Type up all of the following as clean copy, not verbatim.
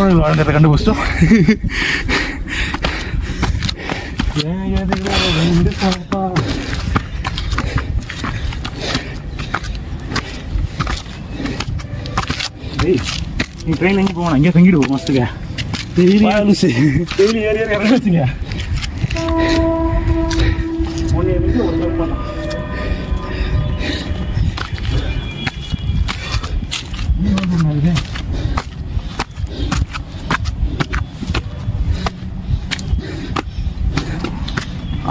சூழல் வாழ்ந்ததை கண்டுபிடிச்சிட்டோம். நீ ட்ரெயினில் எங்கே போகணும், அங்கேயே தங்கிடுவோம் மஸ்துங்க. டெய்லி ஏறி இறங்க வச்சுங்க.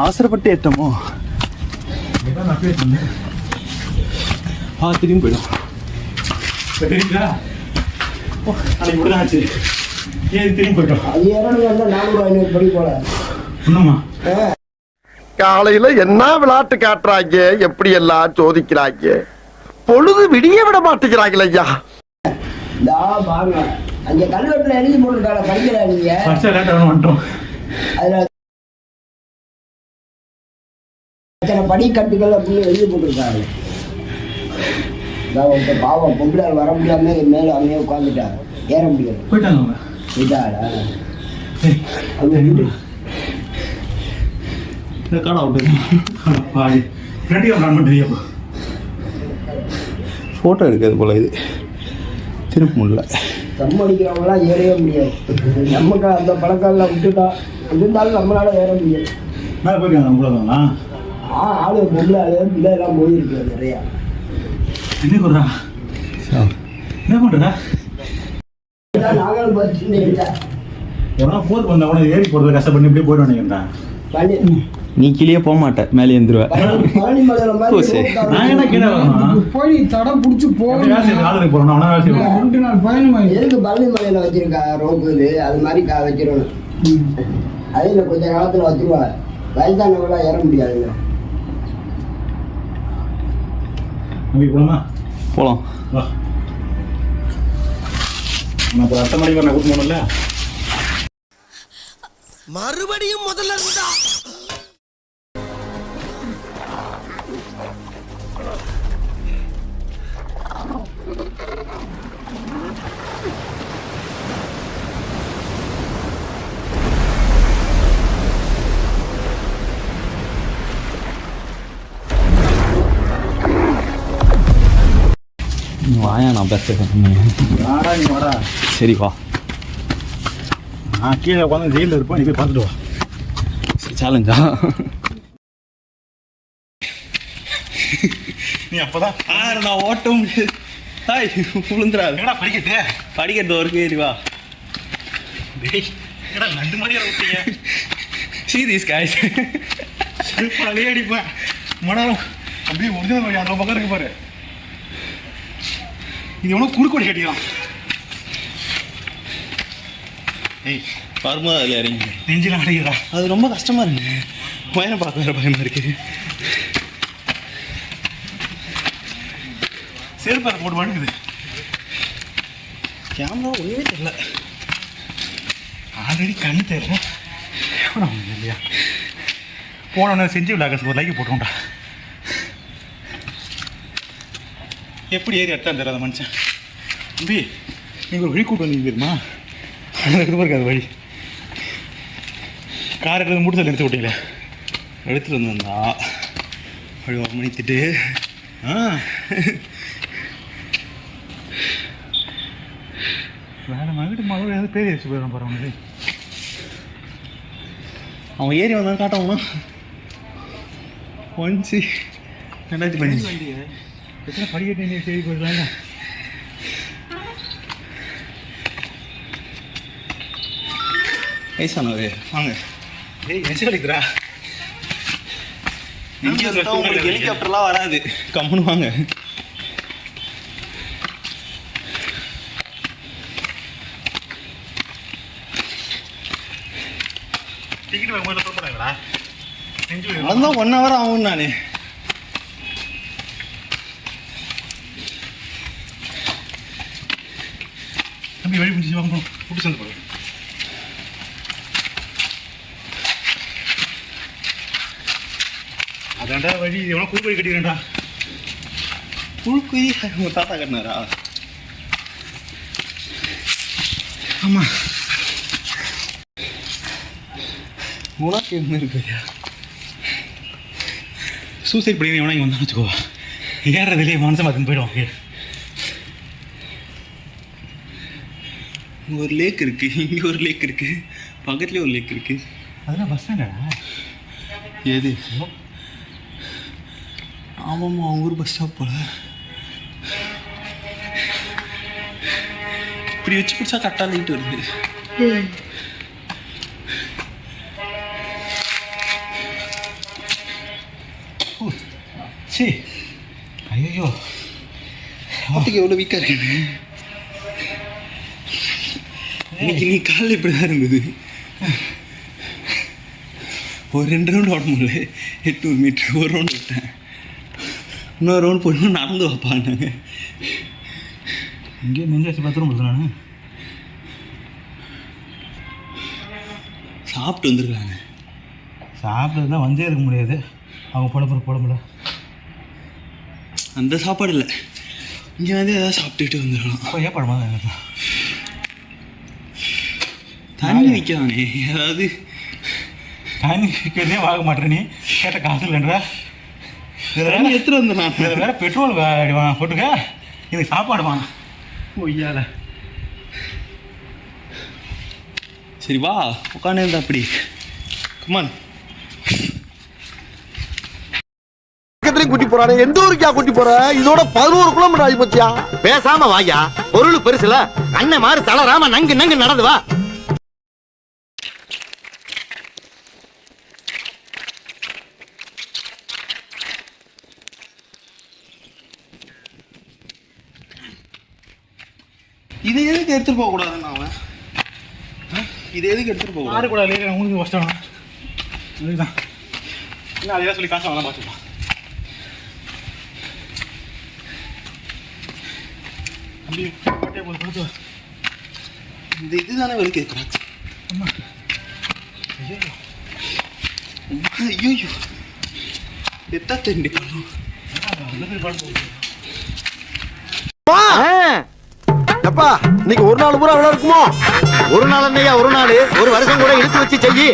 அவசரப்பட்டு ஏற்றமோ திரும்பி போயிடும். காலையில என்ன விளையாட்டு காட்டுறாங்க, எப்படி எல்லாம் சோதிக்கிறாங்க, பொழுது விடிய விட மாட்டேங்கிறாங்களே ஐயா. அங்க கல்வெட்டுல எழுதி போட்டுருக்காங்க, படிக்கல நீங்க. அதுல படிக்கட்டுகள் அப்படின்னு எழுதி போட்டுருக்காங்க. பாவம் பொம்பளை வர முடியாம மேல அங்கேயே உட்காந்துட்டாங்க, ஏற முடியாது. போயிட்டாடா ஃபோட்டோ எடுக்கிறது போல இது திரும்ப முடியல. தம் அடிக்கிறவங்களாம் ஏறவே முடியாது. நமக்கு அந்த பழக்கம்லாம் விட்டுட்டா இருந்தாலும் நம்மளால ஏற முடியாது. ஆளு பொம்பளை ஆளு பிள்ளை எல்லாம் போயிருக்கு நிறையா. என்ன சொல்றா, என்ன பண்றா? நாங்களும் பார்த்துட்டு எவ்வளோ போருக்கு வந்தா கூட ஏறி போறது கஷ்டப்பட்டு இப்படியே போயிட்டு வந்தீங்கடா. நீ கீழே போக மாட்டேன், மேலே எழுந்துருவேன். போய் தடம் பிடிச்சி போகணும். எதுக்கு பழனி மலையில வச்சிருக்கா ரோப்பு, இது அது மாதிரி வச்சிடணும். அதே இல்லை கொஞ்ச காலத்துல வச்சிருவாங்க, வயதானவங்களாம் ஏற முடியாதுங்க. போலாம். மறுபடியும் முதல்ல இருந்தா வாயா, நான் பேசுறேன். சரி வா. நான் கீழே உட்காந்து ஜெயிலில் இருப்போம், நீ போய் பார்த்துட்டு வா. சேலஞ்சா? நீ அப்போதான் நான் ஓட்ட முடியாது. ஹாய் விழுந்துடாது. என்னடா படிக்கட்டு படிக்கிறது ஒரு ஏறி வா. என்னடா நண்டு மாதிரி விட்டீங்க. See these guys. செருப்பாலே அடிப்பேன். மனம் அப்படியே ஒரிஜினல் வழி அந்த பக்கம் இருக்கு பாரு. இது எவ்வளோ குறுக்கோடி கட்டிக்கலாம். ஏய் வரும்போது அதில் இறங்கி நெஞ்சில் அடைகிறா. அது ரொம்ப கஷ்டமாக இருக்கு. பையனை பார்க்க வேறு பயமாக இருக்குது. செருப்பு அதை போட்டு வழுக்குது. கேமரா ஒன்றுமே தெரியல. ஆல்ரெடி கண்ணு தெரியல. இல்லையா போனோன்னு செஞ்சு விளாக்க ஒரு லைக் போட்டோம்டா. எப்படி ஏறி எடுத்தான் தெரியாத மனுஷன். தம்பி நீங்கள் ஒரு வழி கூட்டு வந்தீங்க தெரியுமா? அதுக்கு இருக்காது வழி. கார் எடுத்து மூட்டு சொல்லி எடுத்து விட்டீங்களே. எடுத்துகிட்டு வந்தா வழி ஒரு மணித்துட்டு வேலை மகிட்டு மகள் ஏதாவது பேர் வச்சு போயிடும் பாருங்க. அவன் ஏறி வந்தான் காட்டவனா ஒன்சி 2015 எத்தனை படிக்கட்டு நீ சரி போயிடலாங்க. வயசானவர் வாங்க. ஏய் எச்சரிக்கிறா. உங்களுக்கு ஹெலிகாப்டர்லாம் வராது, கம்முன்னு வாங்க. டிக்கெட் வாங்க சொல்லுறாங்களா? அதான் 1 hour ஆகும். நான் தம்பி வழி முடிச்சு வாங்க கூட்டு சேர்ந்து போடுங்க. அதாண்டா வழி. எவ்வளோ குறுக்கு வழி கட்டிக்கிறேன்டா. குறுக்கு உங்கள் தாத்தா கட்டினாரா? ஆமாம் உனக்கு என்ன இருக்குயா சூசைட் பண்ணி எவனா இங்கே வந்தான்னு வச்சுக்கோ ஏறதுலேயே மனசை பார்த்துன்னு போயிடுவாங்க. இங்கே ஒரு லேக் இருக்குது, இங்கே ஒரு லேக் இருக்குது, பக்கத்துலேயே ஒரு லேக் இருக்குது. அதெல்லாம் பஸ் ஸ்டாண்டா? எது? ஆமாம்மா அவங்க ஊர் பஸ் ஸ்டாப் போல. இப்படி வச்சு பிடிச்சா கரெக்டாக லைட் வருது. சரி ஐயோ ஆட்டுக்கு எவ்வளோ வீக்காக இருக்கு. இன்னைக்கு நீ காலையில் இப்படி தான் இருந்தது. ஒரு 2 ரவுண்டு ஓட முடியல, 800 மீட்ரு ஒரு ரவுண்டு விட்டேன். இன்னொரு ரவுண்டு போடணும் நடந்து வைப்பாங்க. இங்கே நெஞ்சாச்சு 10 ரூபா கொடுத்தேன். நான் சாப்பிட்டு வந்துருக்காங்க. சாப்பிட்றதுலாம் வந்தே இருக்க முடியாது, அவங்க போட முடியல. அந்த சாப்பாடு இல்லை, இங்கே வந்து எதாவது சாப்பிட்டுக்கிட்டு வந்துடலாம். ஏன் படமாக தண்ணி விற்கானே, அதாவது தண்ணி விற்கிறதே வாங்க மாட்டேன். நீ கேட்ட காசு இல்லைன்றா. இதில் எடுத்துகிட்டு வந்துடலாம். இதில் வேறு பெட்ரோல் போட்டுக்க, எனக்கு சாப்பாடு வாங்க ஒய்யால. சரி வா உட்காந்து இருந்தா அப்படி. கமான். கூட்டி போறானே, எந்த ஊருக்கா கூட்டி போற? இதோட 11 கிலோமீட்டர் ஆகி போச்சியா. பேசாம வாயா, பொருள் பெருசுல அண்ணன் மாதிரி தளராம நங்கு நடந்து வா. இதை எதுக்கு எடுத்துட்டு போக கூடாதுன்னு அவன் இதை எதுக்கு எடுத்துட்டு போக கூடாது? உங்களுக்கு கஷ்டம் அதுதான். இன்னும் அதையா சொல்லி காசு அவன் பார்த்துக்கலாம். இந்த இதுதானே வலிக்கு கிராக்ஸ். ஆமாம் ஐயோ எத்தா தெரிஞ்சு அப்பா இன்னைக்கு ஒரு நாள் பூரா அவ்வளோ இருக்குமோ? ஒரு நாள் என்னையா, ஒரு நாள் ஒரு வருஷம் கூட இழுத்து வச்சு செய்யி.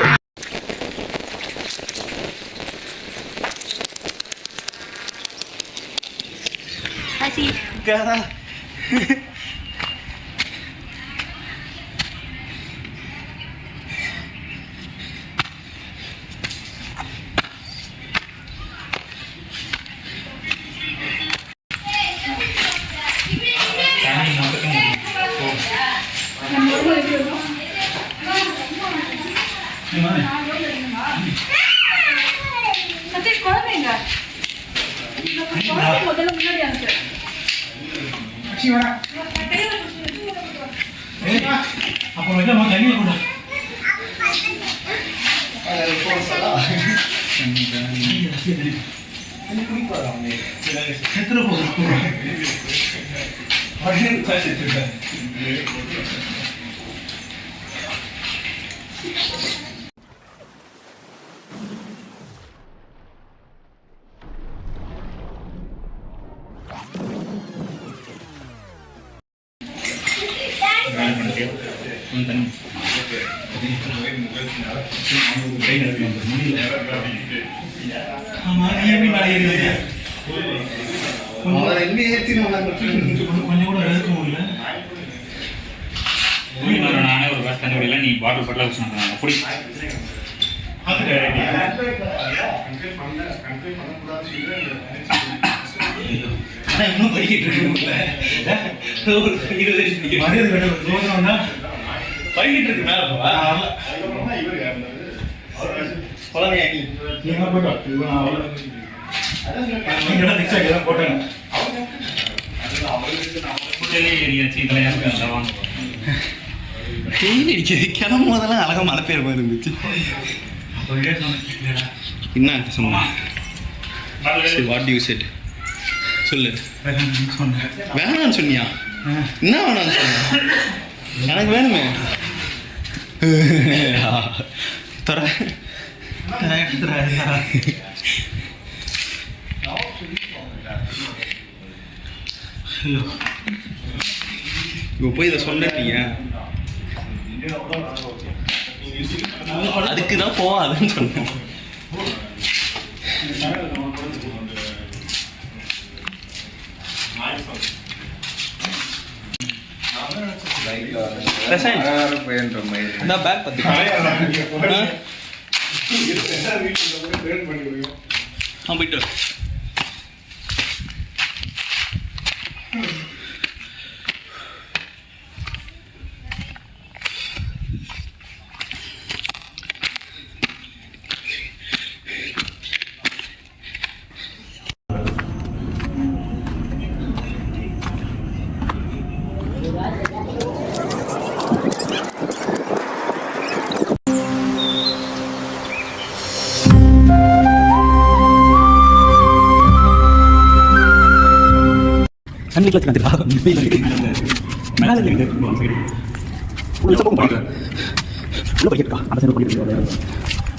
அப்புறம் தண்ணி கூட கொஞ்சம் கூட எடுக்க முடியல. நானே ஒரு கிளாஸ் தண்ணி விடல, நீ பாட்டில் பாட்டில் சொன்னாங்க அப்படி இன்னும் படிக்கிட்டு இருக்கு. படிக்கிட்டு இருக்கு மேல போட்டேன். கிளம்பும் போதெல்லாம் அழகா மழை பெய்யுற மாதிரி இருந்துச்சு. என்ன சொன்னா வாட் யூ செட் சொல்லு. வேணான்னு சொன்னியா? என்ன வேணான்னு சொன்ன? எனக்கு வேணுமே. தர இப்போ போய் இதை சொன்னீங்க. அதுக்கு தான் போவாதுன்னு சொன்னேன். பேக் பத்தி போயிட்டு தண்ணி கிளச்சு மேலே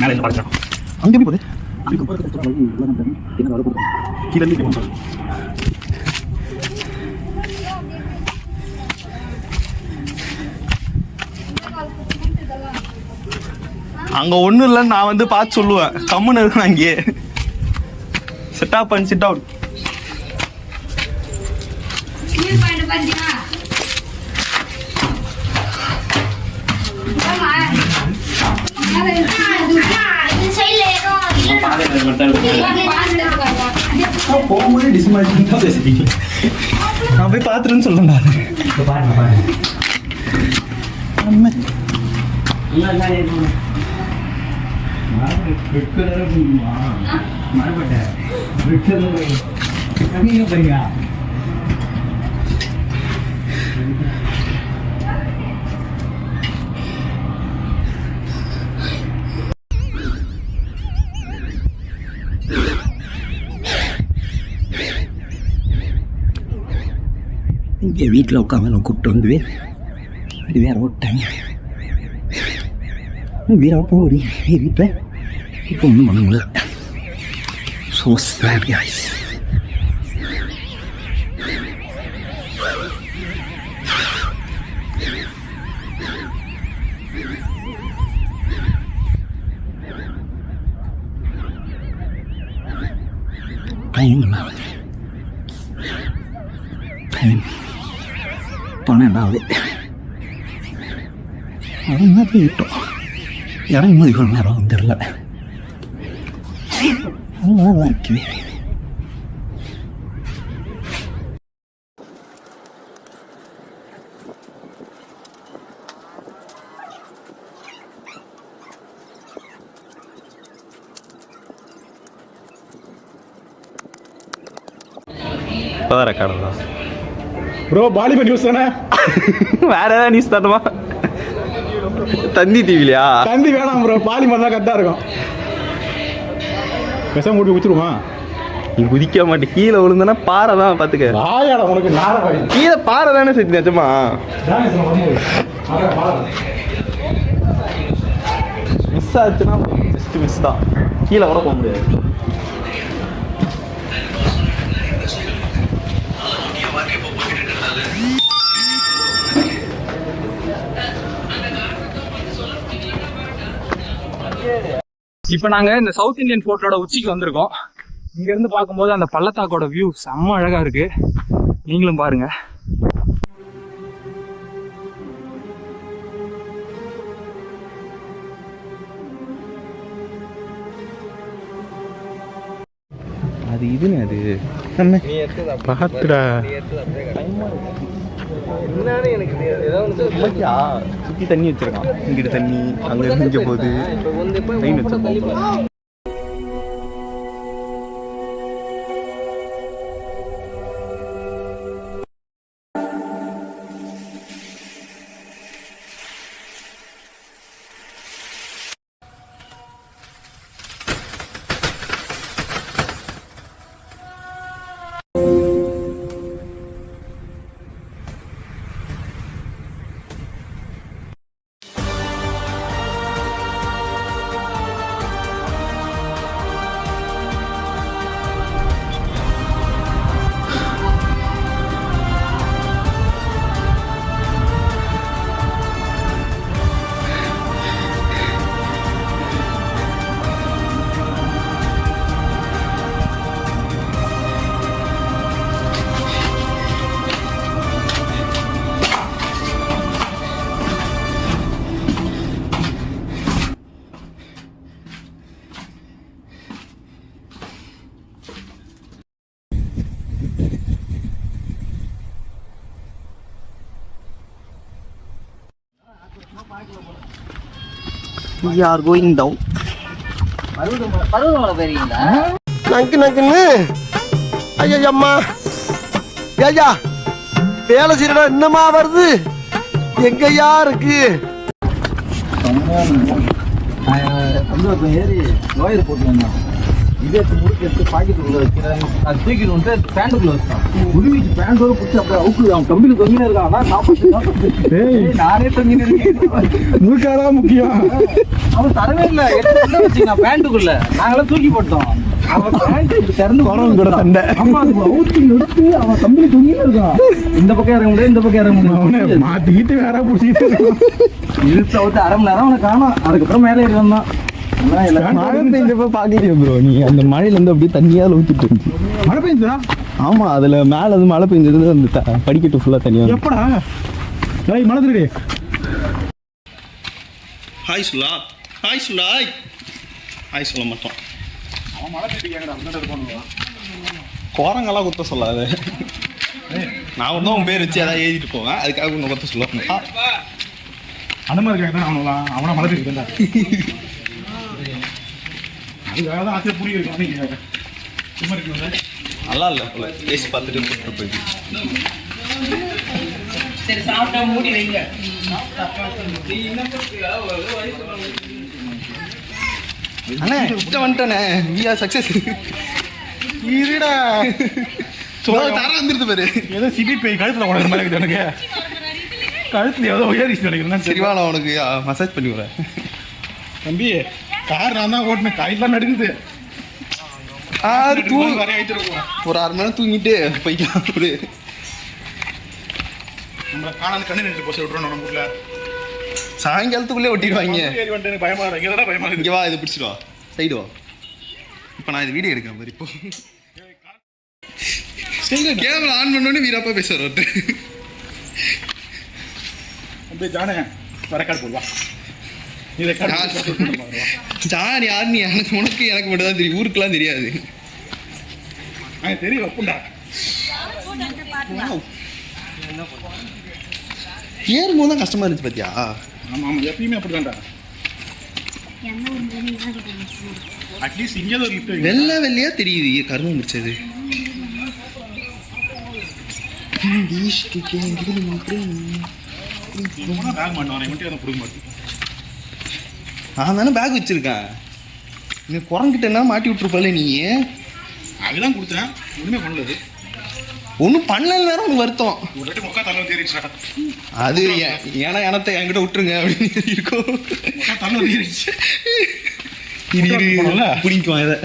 மேலே பார்க்கலாம் அங்கே போகுது கீழே அங்க ஒண்ணும் இல்லைன்னு நான் வந்து பார்த்து சொல்லுவேன். கம்முன்னு இருக்கணும் அங்கேயே. Set up and sit out. போகும்போது டிஸ்மார்டிங் தான் பேசுறீங்க. நான் போய் பார்த்துருன்னு சொல்லுங்க. இங்கே வீட்டில் உட்காந்து நான் கூப்பிட்டு வந்து அப்படி வேற ஓட்டாங்க வேற போடி வீட்டில் இப்போ ஒன்றும் பண்ண முடியல. So sad guys. டைம் 12 அது என்ன போயிட்டோம். இறங்கும்போது இவ்வளோ நேரம் தெரியல. நல்லா இருக்குது. வேற கடை ப்ரோ பாலிவுட் நியூஸ் தானே? வேற ஏதாவது நியூஸ் தரணுமா? தந்தி டிவிலையா? தந்தி வேணாம் ப்ரோ, பாலிமர் தான் கரெக்டாக இருக்கும். பேசாம கூட்டி குச்சிருமா? நீ குதிக்க மாட்டே, கீழே விழுந்தனா பாறை தான் பார்த்துக்க. ஆயாடா உனக்கு நார கீழே பாறை தானே செஞ்சு நிஜமா? மிஸ் ஆச்சுன்னா ஜஸ்ட் மிஸ் தான், கீழே கூட போக முடியாது. இப்போ நாங்கள் இந்த சவுத் இந்தியன் ஃபோர்ட்டோட உச்சிக்கு வந்திருக்கோம். இங்கேருந்து பார்க்கும்போது அந்த பள்ளத்தாக்கோட வியூ செம்ம அழகாக இருக்குது. நீங்களும் பாருங்கள். அது இதுன்னு அது நம்ம பார்த்துடா சுற்றி தண்ணி வச்சிருக்கான். இங்கிட்ட தண்ணி, அங்கே இங்கே போகுது. ட்ரெயின் வச்சிருக்கோம். we are going down. Paruvamalai போயிருக்கீங்களா? நங்கு நங்குன்னு ஐயா அம்மா ஐயா வேலை செய்யறா என்னமா வருது எங்கயா இருக்கு ஏறி லோயர் போட்டு வந்தான். இதே முறுக்கு எடுத்து பாக்கெட்டுக்குள்ள வைக்கிறேன். அது தூக்கிட்டு வந்து பேண்ட்டுக்குள்ள வச்சான். உருவிச்சு பேண்டோட பிடிச்சி அப்படியே அவுக்குது. அவன் கம்பியில் தொங்கினே இருக்கான். ஆனா நானே தொங்கினே இருக்கேன். முழுக்காதான் முக்கியம். அவன் தரவே இல்லை. எடுத்து வச்சுக்கலாம் பேண்ட்டுக்குள்ள. நாங்களாம் தூக்கி போட்டோம். அவன் பேண்ட் திறந்து கூட சண்டை. ஆமா அது அவுத்து எடுத்து அவன் கம்பியில் தொங்கினே இருக்கான். இந்த பக்கம் இறங்க முடியாது, இந்த பக்கம் இறங்க முடியாது. மாத்திக்கிட்டு வேற பிடிச்சிட்டு இழுத்து அவுத்து அரை மணி நேரம் அவனை காணோம். அதுக்கப்புறம் மேலே ஏறி வந்தான். மழை பெஞ்சப்ப பாக்கலையே ப்ரோ நீ அந்த மழையில இருந்து அப்படியே தண்ணியால ஊத்திட்டு இருந்துச்சு. மழை பெய்யுதா? ஆமா அதுல மேல அது மழை பெஞ்சது அந்த படிக்கட்டு ஃபுல்லா தண்ணியா. எப்படா மழை திருடி? ஹாய் சுலா, ஹாய் சுலா, ஹாய் சொல்ல மாட்டோம். அவன் மழை திருடி கோரங்கெல்லாம் குத்த சொல்லாது. நான் ஒன்றும் உன் பேர் வச்சு ஏதாவது எழுதிட்டு போவேன். அதுக்காக ஒன்று குத்த சொல்லுவேன். அனுமா இருக்காங்க தான் அவனுலாம். அவனா மழை திருடி அதுக்காக தான் ஆசையாக புரியுது. நல்லா இல்லை போல பேசி பார்த்துட்டு கூப்பிட்டு போயிட்டு. அண்ணே கிட்ட வந்துட்டேண்ணே. We are success. இருடா தர வந்துருது பாரு. ஏதோ சிபி போய் கழுத்தில் உடனே மாதிரி இருக்குது எனக்கு. கழுத்தில் ஏதோ உயரிச்சு நினைக்கிறேன். சரிவா நான் உனக்கு மசாஜ் பண்ணி விடுறேன். தம்பி கார் நான் தான் ஓட்டினேன். கையெல்லாம் நடுங்குது. ஒரு 6 மணி நேரம் தூங்கிட்டு போய்க்கலாம். ஒரு நம்மளை காணாத கண்ணு நின்று போச்சு விட்றோம் நம்ம ஊரில். சாயங்காலத்துக்குள்ளே ஒட்டிடுவாங்க. வந்துட்டு பயமா இருக்கு. எதனா பயமா இருக்கு. இங்கே வா இதை பிடிச்சிட்டு வா. சைடு வா. இப்போ நான் இது வீடியோ எடுக்கிறேன் பாரு. இப்போ கேமரா ஆன் பண்ணோடனே வீராப்பா பேசுவார் ஒருத்தர். அப்படியே ஜானே ரெக்கார்ட் போடுவா. ஜான் யார் நீ? உனக்கு எனக்கு மட்டும் தான் தெரியும். ஊருக்குலாம் தெரியாது. தெரியும் வைப்புண்டா. ஏறும்போது தான் கஷ்டமா இருந்துச்சு பார்த்தியா? ஆமாம் ஆமாம் எப்பயுமே அப்படி தான்டா. அட்லீஸ்ட் இங்கே ஒரு லிஃப்ட் வெள்ளை வெள்ளையா தெரியுது கருமம் முடிச்சது. நான் தானே பேக் வச்சிருக்கேன். நீ குரங்கிட்டேன்னா மாட்டி விட்டுருப்பல நீ. அதுதான் கொடுத்தேன். ஒன்றுமே பண்ணலது. ஒன்றும் பண்ணலன்னு உனக்கு வருத்தம். ஒரு வாட்டி முக்கா தலை தேறிடுச்சா? அது ஏன்னா எனத்தை என்கிட்ட விட்டுருங்க அப்படின்னு இருக்கும். முக்கா தலை தேறிடுச்சு. பிடிக்குவான் இதை.